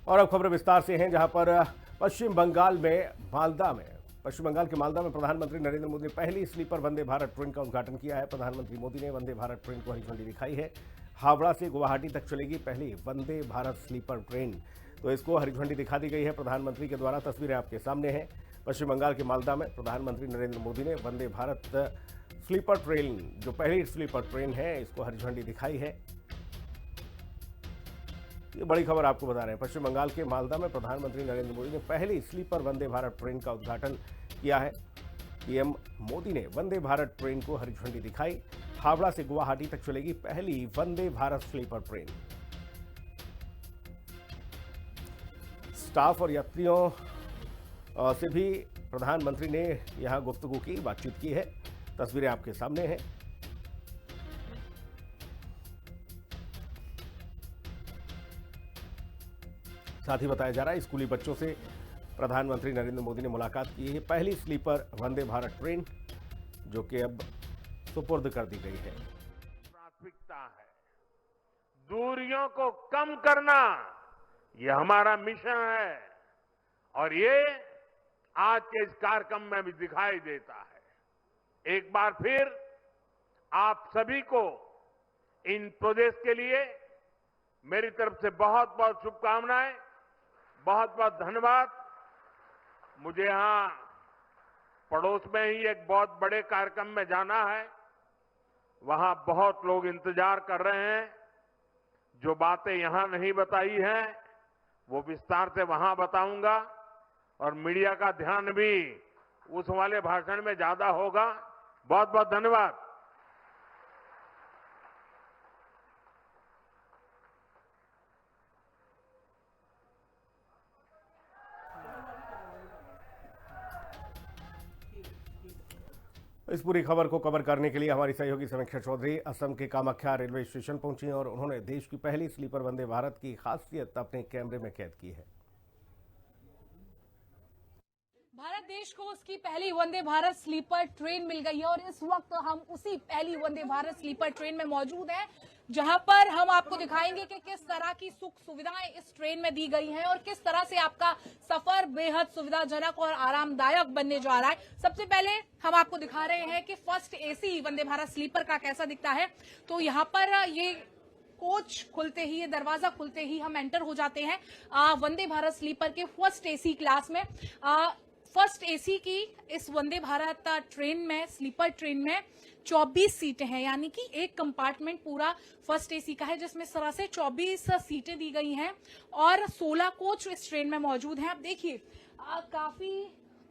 और अब खबर विस्तार से हैं, जहां पर पश्चिम बंगाल के मालदा में प्रधानमंत्री नरेंद्र मोदी ने पहली स्लीपर वंदे भारत ट्रेन का उद्घाटन किया है। प्रधानमंत्री मोदी ने वंदे भारत ट्रेन को हरी झंडी दिखाई है। हावड़ा से गुवाहाटी तक चलेगी पहली वंदे भारत स्लीपर ट्रेन, तो इसको हरी झंडी दिखा दी गई है प्रधानमंत्री के द्वारा। तस्वीरें आपके सामने हैं। पश्चिम बंगाल के मालदा में प्रधानमंत्री नरेंद्र मोदी ने वंदे भारत स्लीपर ट्रेन, जो पहली स्लीपर ट्रेन है, इसको हरी झंडी दिखाई है। ये बड़ी खबर आपको बता रहे हैं। पश्चिम बंगाल के मालदा में प्रधानमंत्री नरेंद्र मोदी ने पहली स्लीपर वंदे भारत ट्रेन का उद्घाटन किया है। पीएम मोदी ने वंदे भारत ट्रेन को हरी झंडी दिखाई। हावड़ा से गुवाहाटी तक चलेगी पहली Vande Bharat sleeper train. Staff और यात्रियों से भी प्रधानमंत्री ने यहां गुफ्तगू की, बातचीत की है। तस्वीरें आपके सामने हैं। साथ ही बताया जा रहा है स्कूली बच्चों से प्रधानमंत्री नरेंद्र मोदी ने मुलाकात की है। पहली स्लीपर वंदे भारत ट्रेन जो कि अब सुपुर्द कर दी गई है। प्राथमिकता है दूरियों को कम करना, यह हमारा मिशन है और ये आज के इस कार्यक्रम में भी दिखाई देता है। एक बार फिर आप सभी को इन प्रोजेक्ट के लिए मेरी तरफ से बहुत बहुत शुभकामनाएं, बहुत बहुत धन्यवाद। मुझे यहां पड़ोस में ही एक बहुत बड़े कार्यक्रम में जाना है, वहां बहुत लोग इंतजार कर रहे हैं। जो बातें यहां नहीं बताई हैं वो विस्तार से वहां बताऊंगा और मीडिया का ध्यान भी उस वाले भाषण में ज्यादा होगा। बहुत बहुत धन्यवाद। इस पूरी खबर को कवर करने के लिए हमारी सहयोगी समीक्षा चौधरी असम के कामाख्या रेलवे स्टेशन पहुंची और उन्होंने देश की पहली स्लीपर वंदे भारत की खासियत अपने कैमरे में कैद की है। भारत देश को उसकी पहली वंदे भारत स्लीपर ट्रेन मिल गई है और इस वक्त हम उसी पहली वंदे भारत स्लीपर ट्रेन में मौजूद हैं, जहां पर हम आपको दिखाएंगे कि किस तरह की सुख सुविधाएं इस ट्रेन में दी गई हैं और किस तरह से आपका सफर बेहद सुविधाजनक और आरामदायक बनने जा रहा है। सबसे पहले हम आपको दिखा रहे हैं कि first AC Vande Bharat sleeper का कैसा दिखता है। तो यहाँ पर ये कोच खुलते ही, ये दरवाजा खुलते ही हम एंटर हो जाते हैं वंदे भारत स्लीपर के फर्स्ट एसी क्लास में। फर्स्ट एसी की इस वंदे भारत ट्रेन में, स्लीपर ट्रेन में 24 सीटें हैं, यानी कि एक कंपार्टमेंट पूरा फर्स्ट एसी का है, जिसमें इस तरह से 24 सीटें दी गई हैं और 16 कोच इस ट्रेन में मौजूद हैं। आप देखिए काफी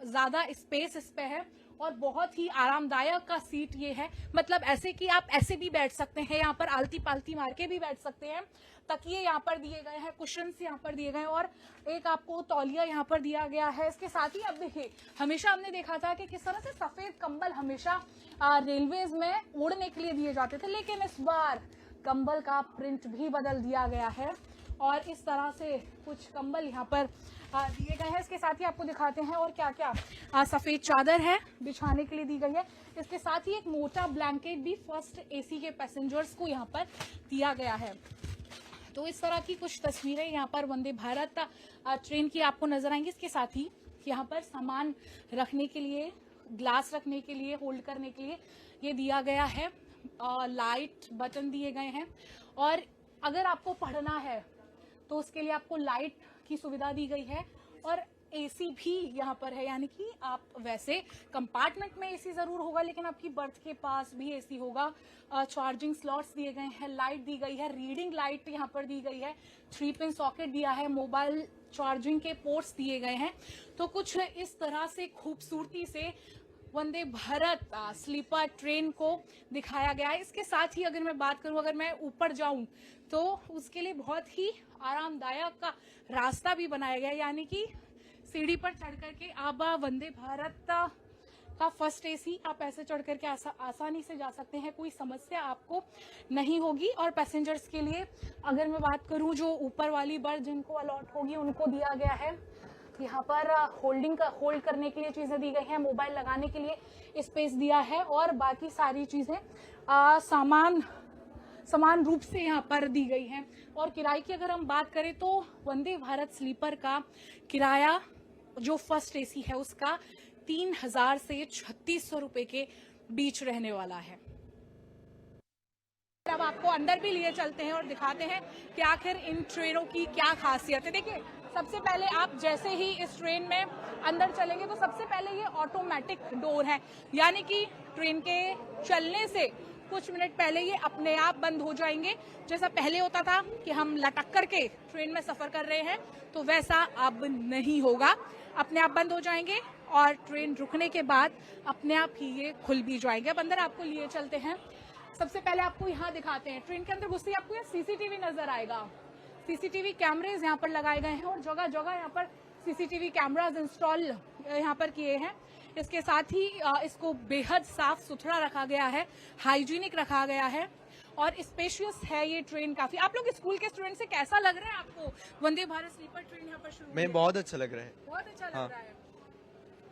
ज्यादा स्पेस इस पे है और बहुत ही आरामदायक का सीट ये है। मतलब ऐसे कि आप ऐसे भी बैठ सकते हैं, यहाँ पर आलती पालती मार के भी बैठ सकते हैं। तकिए यहाँ पर दिए गए हैं, कुशन्स यहाँ पर दिए गए हैं और एक आपको तौलिया यहाँ पर दिया गया है। इसके साथ ही अब देखिए, हमेशा हमने देखा था कि किस तरह से सफेद कंबल हमेशा रेलवेज में ओढ़ने के लिए दिए जाते थे, लेकिन इस बार कंबल का प्रिंट भी बदल दिया गया है और इस तरह से कुछ कंबल यहाँ पर दिए गए हैं। इसके साथ ही आपको दिखाते हैं और क्या क्या सफेद चादर है बिछाने के लिए दी गई है। इसके साथ ही एक मोटा ब्लैंकेट भी फर्स्ट एसी के पैसेंजर्स को यहाँ पर दिया गया है। तो इस तरह की कुछ तस्वीरें यहाँ पर वंदे भारत ट्रेन की आपको नजर आएंगी। इसके साथ ही यहाँ पर सामान रखने के लिए, ग्लास रखने के लिए, होल्ड करने के लिए ये दिया गया है। लाइट बटन दिए गए हैं और अगर आपको पढ़ना है तो उसके लिए आपको लाइट की सुविधा दी गई है और एसी भी यहाँ पर है, यानी कि आप वैसे कंपार्टमेंट में एसी जरूर होगा लेकिन आपकी बर्थ के पास भी एसी होगा। चार्जिंग स्लॉट्स दिए गए हैं, लाइट दी गई है, रीडिंग लाइट यहाँ पर दी गई है, 3 पिन सॉकेट दिया है, मोबाइल चार्जिंग के पोर्ट्स दिए गए हैं। तो कुछ इस तरह से खूबसूरती से वंदे भारत स्लीपर ट्रेन को दिखाया गया है। इसके साथ ही अगर मैं बात करूं, अगर मैं ऊपर जाऊं तो उसके लिए बहुत ही आरामदायक का रास्ता भी बनाया गया है, यानी कि सीढ़ी पर चढ़ करके आप वंदे भारत का फर्स्ट एसी आप ऐसे चढ़ करके आसानी से जा सकते हैं, कोई समस्या आपको नहीं होगी। और पैसेंजर्स के लिए अगर मैं बात करूं, जो ऊपर वाली बर्थ जिनको अलॉट होगी उनको दिया गया है यहाँ पर होल्ड करने के लिए चीजें दी गई हैं, मोबाइल लगाने के लिए स्पेस दिया है और बाकी सारी चीजें सामान समान रूप से यहाँ पर दी गई है। और किराए की अगर हम बात करें तो वंदे भारत स्लीपर का किराया जो फर्स्ट एसी है उसका 3000 से 3600 रुपए के बीच रहने वाला है। अब आपको अंदर भी लिए चलते हैं और दिखाते हैं कि आखिर इन ट्रेनों की क्या खासियत है। देखिए, सबसे पहले आप जैसे ही इस ट्रेन में अंदर चलेंगे तो सबसे पहले ये ऑटोमेटिक डोर है, यानी कि ट्रेन के चलने से कुछ मिनट पहले ये अपने आप बंद हो जाएंगे। जैसा पहले होता था कि हम लटक करके ट्रेन में सफर कर रहे हैं, तो वैसा अब नहीं होगा। अपने आप बंद हो जाएंगे और ट्रेन रुकने के बाद अपने आप ही ये खुल भी जाएंगे। अब अंदर आपको लिए चलते हैं। सबसे पहले आपको यहाँ दिखाते हैं, ट्रेन के अंदर घुसते ही आपको यहाँ सीसीटीवी नजर आएगा। सीसीटीवी कैमरेज यहाँ पर लगाए गए हैं और जगह जगह यहाँ पर सीसीटीवी कैमराज इंस्टॉल यहाँ पर किए हैं। इसके साथ ही इसको बेहद साफ सुथरा रखा गया है, हाइजीनिक रखा गया है और स्पेशियस है ये ट्रेन काफी। आप लोग स्कूल के स्टूडेंट से कैसा लग रहा है आपको वंदे भारत स्लीपर ट्रेन यहाँ पर शुरू? मैं बहुत अच्छा लग रहा है। बहुत अच्छा लग रहा है।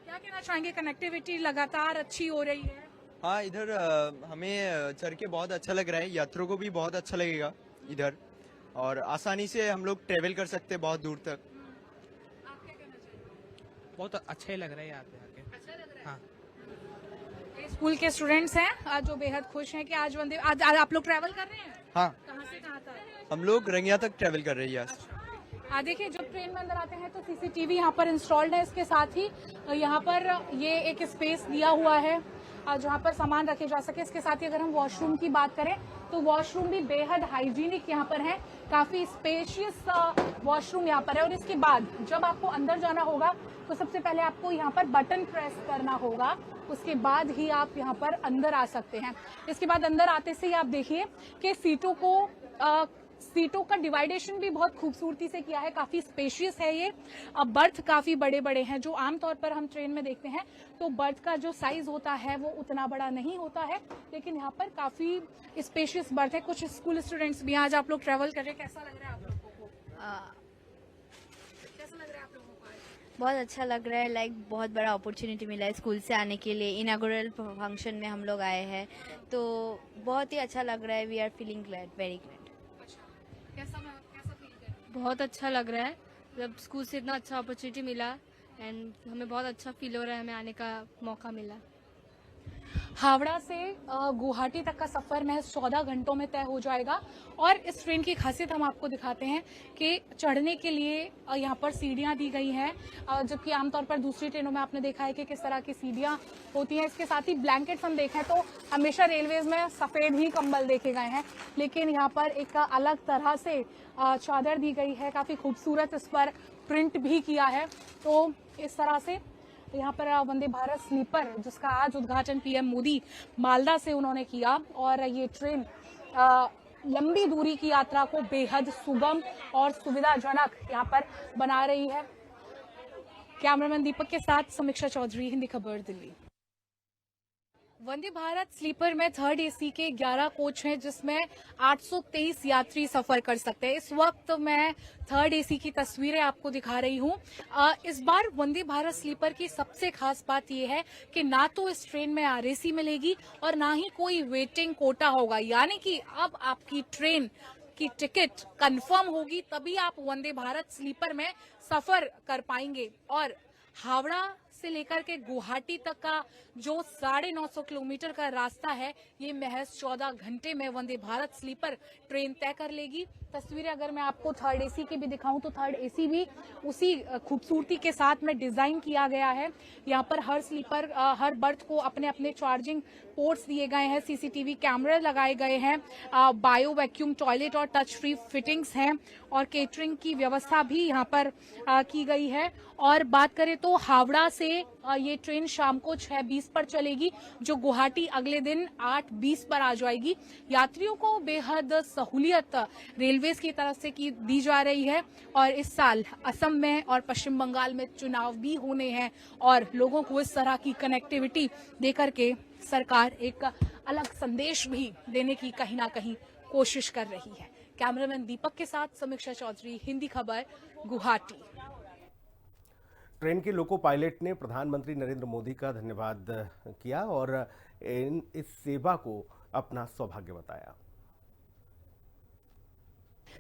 क्या कहना चाहेंगे, कनेक्टिविटी लगातार अच्छी हो रही है? हाँ, इधर हमें चढ़ के बहुत अच्छा लग रहा है, यात्रियों को भी बहुत अच्छा लगेगा इधर, और आसानी से हम लोग ट्रेवल कर सकते हैं बहुत दूर तक। आप क्या कहना चाहेंगे? बहुत अच्छा ही लग रहा है यहाँ पे आके। अच्छा लग रहा है। हाँ, ये स्कूल के स्टूडेंट्स हैं जो बेहद खुश हैं कि आज आज आप लोग ट्रैवल कर रहे हैं। हाँ, कहाँ से कहाँ तक? हम लोग रंगिया तक ट्रेवल कर रहे हैं यहाँ से। देखिए, जब ट्रेन में अंदर आते हैं तो सीसीटीवी यहाँ पर इंस्टॉल्ड है। इसके साथ ही यहाँ पर ये एक स्पेस दिया हुआ है जहाँ पर सामान रखे जा सके। इसके साथ ही अगर हम वॉशरूम की बात करें तो वॉशरूम भी बेहद हाइजीनिक यहाँ पर है, काफी स्पेशियस वॉशरूम यहाँ पर है। और इसके बाद जब आपको अंदर जाना होगा तो सबसे पहले आपको यहाँ पर बटन प्रेस करना होगा, उसके बाद ही आप यहाँ पर अंदर आ सकते हैं। इसके बाद अंदर आते से ही आप देखिए कि सीटों का डिवाइडेशन भी बहुत खूबसूरती से किया है, काफी स्पेशियस है ये। अब बर्थ काफी बड़े बड़े हैं, जो आमतौर पर हम ट्रेन में देखते हैं तो बर्थ का जो साइज होता है वो उतना बड़ा नहीं होता है, लेकिन यहाँ पर काफी स्पेशियस बर्थ है। कुछ स्कूल स्टूडेंट्स भी आज आप लोग ट्रेवल कर रहे हैं, कैसा लग रहा है आप लोगों को? कैसा लग रहा है आप लोगों को आज? बहुत अच्छा लग रहा है। लाइक बहुत बड़ा अपॉर्चुनिटी मिला है स्कूल से आने के लिए। इनॉग्रेल फंक्शन में हम लोग आए हैं तो बहुत ही अच्छा लग रहा है। We are feeling glad, very glad. कैसा फील कर रहे हैं? बहुत अच्छा लग रहा है, जब स्कूल से इतना अच्छा अपॉर्चुनिटी मिला एंड हमें बहुत अच्छा फील हो रहा है, हमें आने का मौका मिला। हावड़ा से गुवाहाटी तक का सफर महज 14 घंटों में तय हो जाएगा। और इस ट्रेन की खासियत हम आपको दिखाते हैं कि चढ़ने के लिए यहाँ पर सीढ़ियाँ दी गई हैं, जबकि आमतौर पर दूसरी ट्रेनों में आपने देखा है कि किस तरह की सीढ़ियाँ होती हैं। इसके साथ ही ब्लैंकेट्स हम देखें तो हमेशा रेलवेज में सफेद ही कंबल देखे गए हैं, लेकिन यहाँ पर एक अलग तरह से चादर दी गई है, काफी खूबसूरत इस पर प्रिंट भी किया है। तो इस तरह से यहाँ पर वंदे भारत स्लीपर, जिसका आज उद्घाटन पीएम मोदी मालदा से उन्होंने किया, और ये ट्रेन लंबी दूरी की यात्रा को बेहद सुगम और सुविधाजनक यहाँ पर बना रही है। कैमरामैन दीपक के साथ समीक्षा चौधरी, हिंदी खबर, दिल्ली। वंदे भारत स्लीपर में थर्ड एसी के 11 कोच हैं, जिसमें 823 यात्री सफर कर सकते हैं। इस वक्त मैं थर्ड एसी की तस्वीरें आपको दिखा रही हूं। इस बार वंदे भारत स्लीपर की सबसे खास बात यह है कि ना तो इस ट्रेन में आरएसी मिलेगी और ना ही कोई वेटिंग कोटा होगा, यानी कि अब आपकी ट्रेन की टिकट कंफर्म होगी तभी आप वंदे भारत स्लीपर में सफर कर पाएंगे। और हावड़ा से लेकर के गुवाहाटी तक का जो 950 किलोमीटर का रास्ता है, ये महज 14 घंटे में वंदे भारत स्लीपर ट्रेन तय कर लेगी। तस्वीरें अगर मैं आपको थर्ड एसी की भी दिखाऊं तो थर्ड एसी भी उसी खूबसूरती के साथ में डिजाइन किया गया है। यहाँ पर हर स्लीपर, हर बर्थ को अपने अपने चार्जिंग पोर्ट्स दिए गए हैं, सीसीटीवी कैमरे लगाए गए हैं, बायो वैक्यूम टॉयलेट और टच फ्री फिटिंग्स हैं, और केटरिंग की व्यवस्था भी यहाँ पर की गई है। और बात करें तो हावड़ा से ये ट्रेन शाम को 6:20 पर चलेगी, जो गुवाहाटी अगले दिन 8:20 पर आ जाएगी। यात्रियों को बेहद सहूलियत रेलवेज की तरफ से दी जा रही है। और इस साल असम में और पश्चिम बंगाल में चुनाव भी होने हैं, और लोगों को इस तरह की कनेक्टिविटी देकर के सरकार एक अलग संदेश भी देने की कहीं ना कहीं कोशिश कर रही है। कैमरामैन दीपक के साथ समीक्षा चौधरी, हिंदी खबर, गुवाहाटी। ट्रेन के लोको पायलट ने प्रधानमंत्री नरेंद्र मोदी का धन्यवाद किया और इस सेवा को अपना सौभाग्य बताया।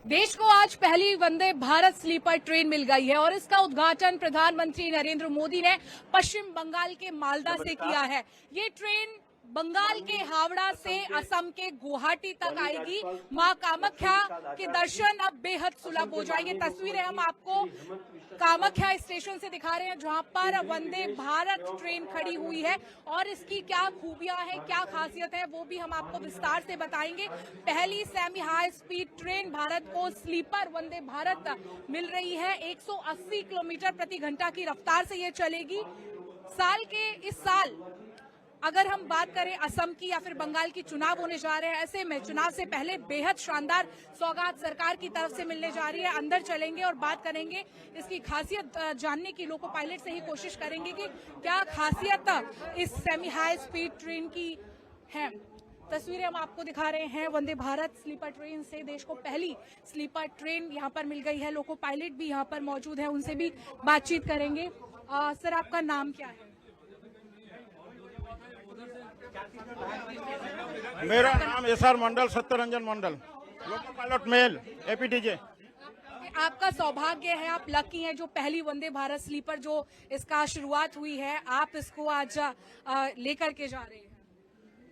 देश को आज पहली वंदे भारत स्लीपर ट्रेन मिल गई है और इसका उद्घाटन प्रधानमंत्री नरेंद्र मोदी ने पश्चिम बंगाल के मालदा से किया है। ये ट्रेन बंगाल के हावड़ा से असम के गुवाहाटी तक आएगी। मां कामाख्या के दर्शन अब बेहद सुलभ हो जाएंगे। तस्वीरें हम आपको कामाख्या स्टेशन से दिखा रहे हैं जहां पर वंदे भारत ट्रेन खड़ी हुई है और इसकी क्या खूबियां हैं, क्या खासियत है, वो भी हम आपको विस्तार से बताएंगे। पहली semi high speed train Bharat को स्लीपर वंदे भारत मिल रही है। 180 किलोमीटर प्रति घंटा की रफ्तार से ये चलेगी। इस साल अगर हम बात करें असम की या फिर बंगाल की, चुनाव होने जा रहे हैं। ऐसे में चुनाव से पहले बेहद शानदार सौगात सरकार की तरफ से मिलने जा रही है। अंदर चलेंगे और बात करेंगे इसकी खासियत जानने की। लोको पायलट से ही कोशिश करेंगे कि क्या खासियत इस सेमी हाई स्पीड ट्रेन की है। तस्वीरें हम आपको दिखा रहे हैं वंदे भारत स्लीपर ट्रेन से। देश को पहली स्लीपर ट्रेन यहाँ पर मिल गई है। लोको पायलट भी यहाँ पर मौजूद है, उनसे भी बातचीत करेंगे। सर, आपका नाम क्या है? मेरा नाम एसआर मंडल, सत्यरंजन मंडल, लोको पायलट मेल, एपीडीजे। आपका सौभाग्य है, आप लकी हैं जो पहली वंदे भारत स्लीपर जो इसका शुरुआत हुई है, आप इसको आज लेकर के जा रहे हैं।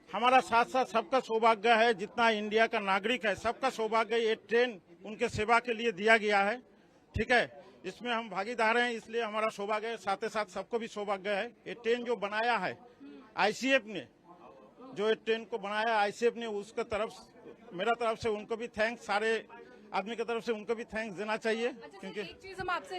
हमारा साथ साथ सबका सौभाग्य है, जितना इंडिया का नागरिक है सबका सौभाग्य। ये ट्रेन उनके सेवा के लिए दिया गया है, ठीक है। इसमें हम भागीदार हैं, इसलिए हमारा सौभाग्य है। साथ ही साथ सबको भी सौभाग्य है। ये ट्रेन जो बनाया है आईसीएफ ने, जो ये ट्रेन को बनाया आईसीएफ ने, उसके मेरा तरफ से उनको भी थैंक्स, सारे आदमी की तरफ से उनको भी थैंक्स देना चाहिए। अच्छा, क्योंकि एक चीज हम आपसे